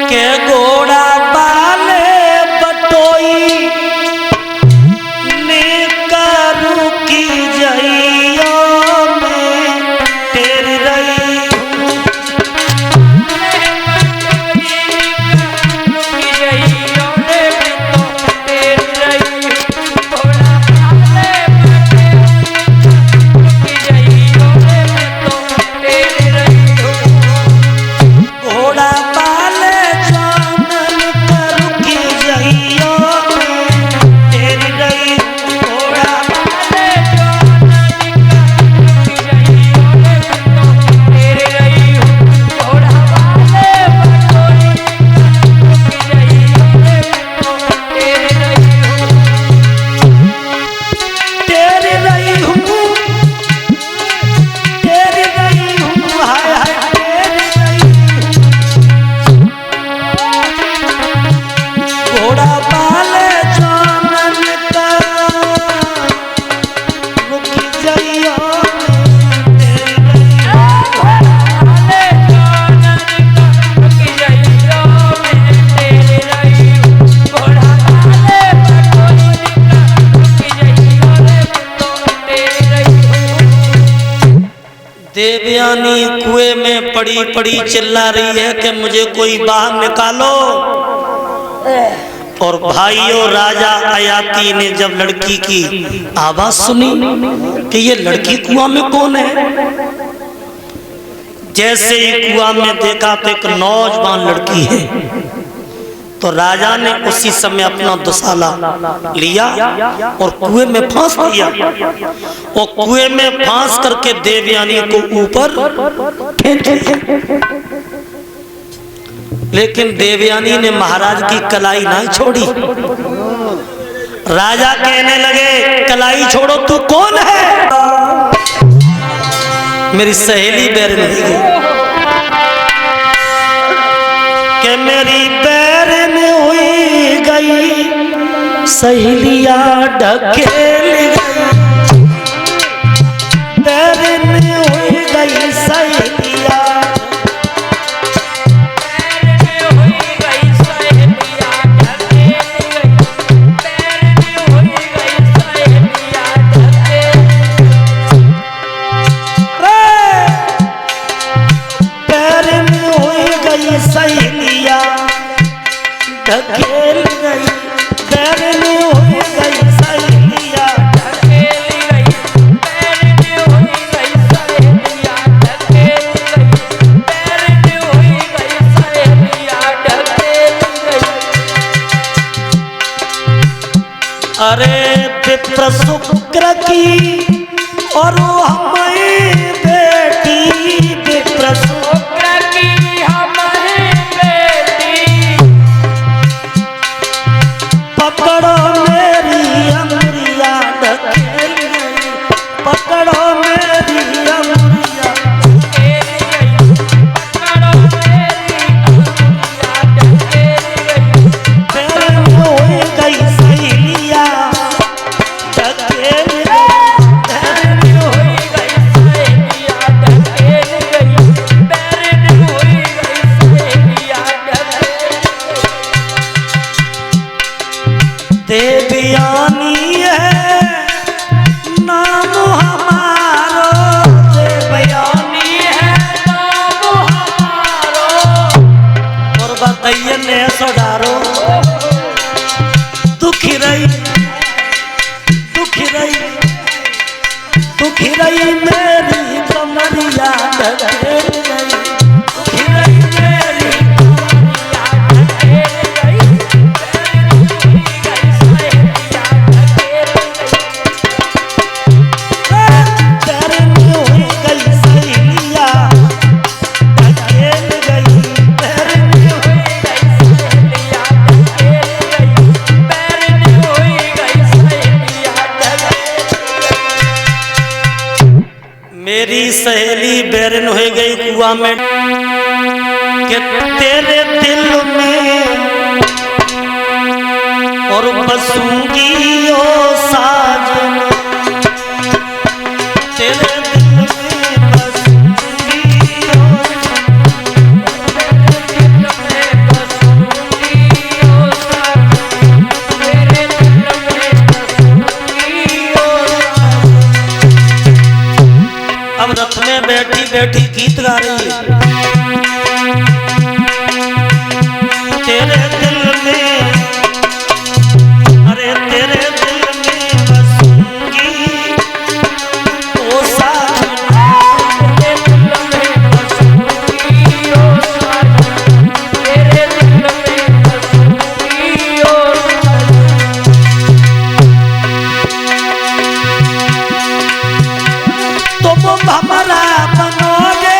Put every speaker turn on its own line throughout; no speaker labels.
के घोड़ा बाले बटोई ने करू की जइयो में तेरी रही देवयानी कुएं में पड़ी पड़ी चिल्ला रही है कि मुझे कोई बाहर निकालो। और भाइयों, राजा आयाती ने जब लड़की की आवाज सुनी कि ये लड़की कुआं में कौन है, जैसे ही कुआं में देखा तो एक नौजवान लड़की है, तो राजा ने उसी समय अपना दुसाला लिया और कुएं में फांस दिया और कुएं में फांस करके देवयानी को ऊपर फेंक दिया। लेकिन देवयानी ने महाराज की कलाई नहीं छोड़ी। राजा कहने लगे, कलाई छोड़ो, तू कौन है? मेरी सहेली बैरन हुई कि मेरी बैरन हुई गई, सहेलिया ढकेल गई, बैरन हुई गई सहेलिया, सहेलिया ढकेल गई, बैरन हुई गई सहेलिया ढकेल गई, बैरन हुई गई सहेलिया ढकेल गई, बैरन हुई गई सहेलिया ढकेल गई। अरे विप्र शुक्र की और हमें बेटी, विप्र शुक्र की पकड़ो मेरी अंगुरिया ढकेल गई, पकड़ो मेरी अंगुरिया ढकेल गई, पकड़ो मेरी अंगुरिया ढकेल गई, बैरन हुई गई सहेलिया ढकेल गई, बैरन हुई गई सहेलिया ढकेल गई, बैरन हुई गई सहेलिया ढकेल गई। देवयानी है नाम हमारो, देवयानी है नाम हमारो, और बताइए ने सोडारो, दुखी रही, दुखी रही, दुखी रही मेरी कमरिया ढकेल गई, दुखी रही मेरी कमरिया ढकेल गई, मेरी सहेली बैरन हो गई कुआं में कि तेरे दिल में और बसूंगी ओ साजन, तेरे दिल में बसूंगी ओ, तेरे दिल में बसूंगी बैठी गीत गा रही है। तेरे दिल में, अरे तेरे दिल में बसूंगी ओ साजना, तेरे दिल में बसूंगी ओ साजना, तेरे दिल में बसूंगी ओ साजना। तुम हमारा बनोगे,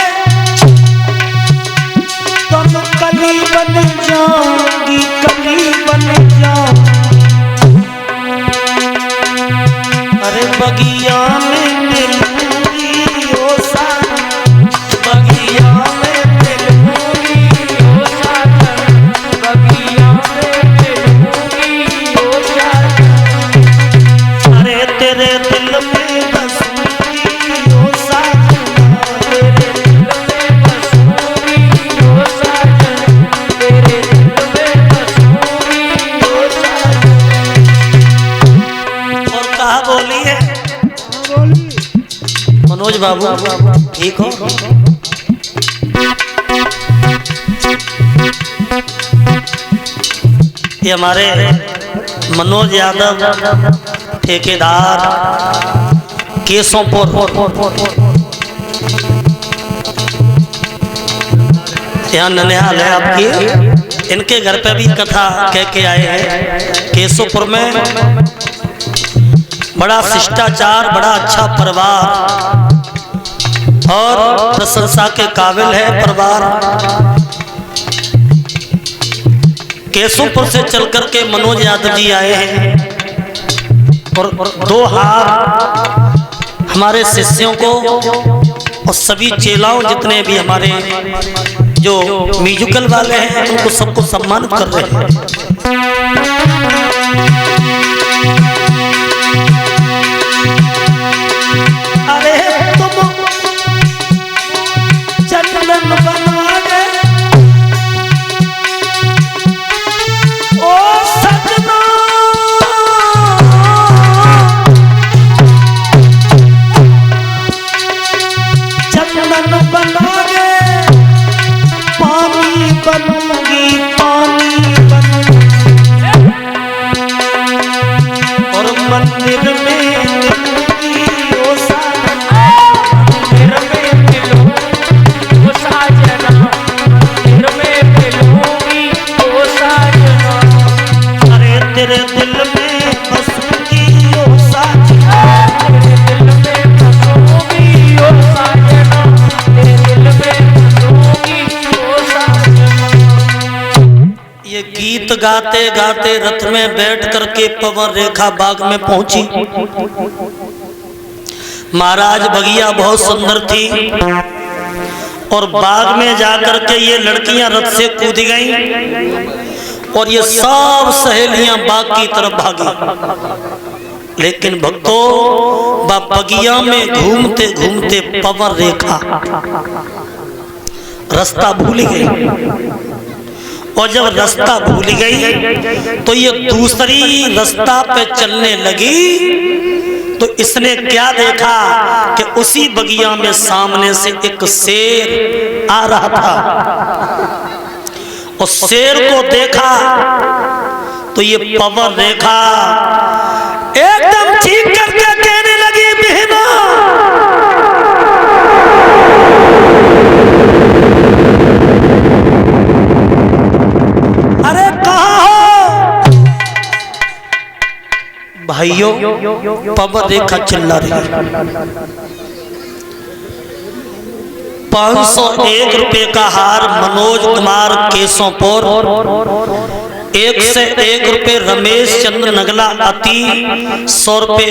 तुम कली बन जाओगी, कली बन जाओ। अरे बगिया में मिलूंगी ओ साजना, बगिया में मिलूंगी ओ साजना, बगिया में मिलूंगी ओ साजना। अरे तेरे दिल में बसूंगी ओ साजना, तेरे दिल में बसूंगी ओ साजना, तेरे दिल में बसूंगी ओ साजना। और कहा बोली है मनोज बाबू, ठीक हो? ये हमारे मनोज यादव ठेकेदार केसोंपुर, यहाँ ननिहाल है आपकी, इनके घर पे भी कथा कह के आए हैं। केसोंपुर में बड़ा शिष्टाचार, बड़ा अच्छा परिवार और प्रशंसा के काबिल है परिवार। केसोंपुर से चलकर के मनोज यादव जी आए हैं और 2 हार हमारे शिष्यों को और सभी चेलाओं, जितने भी हमारे जो म्यूजिकल वाले हैं, उनको सबको सम्मानित कर रहे हैं। अरे तुम चंदन बनोगे ओ सजना, चंदन बनोगे, पानी बनूंगी, पानी बनूंगी, और मंदिर में मिलूंगी ओ साजना, मंदिर में मिलूंगी ओ साजना, मंदिर में मिलूंगी ओ साजना। अरे तेरे दिल में बसूंगी ओ साजना, तेरे दिल में बसूंगी ओ साजना, तेरे दिल में बसूंगी ओ साजना। ये गीत गाते गाते रथ में बैठ करके पवन रेखा बाग में पहुंची। महाराज बगिया बहुत सुंदर थी और बाग में जाकर के ये लड़कियां रथ से कूद गईं और ये सब सहेलियां बाग की तरफ भागी। लेकिन भक्तों, बगिया में घूमते घूमते पवन रेखा रास्ता भूल गई, और जब रास्ता भूल गई तो ये दूसरी रास्ता पे चलने लगी। तो इसने क्या देखा कि उसी बगिया में सामने से एक शेर आ रहा था, और शेर को देखा तो ये पवन रेखा एकदम ठीक करके कहने लगी, बहना अरे कहाँ हो? भाइयों, पवन रेखा चिल्ला रही। 501 रुपए का हार मनोज कुमार केसोंपुर, 1 से 1 रुपए रमेश चंद्र नगला अति, 100 रुपए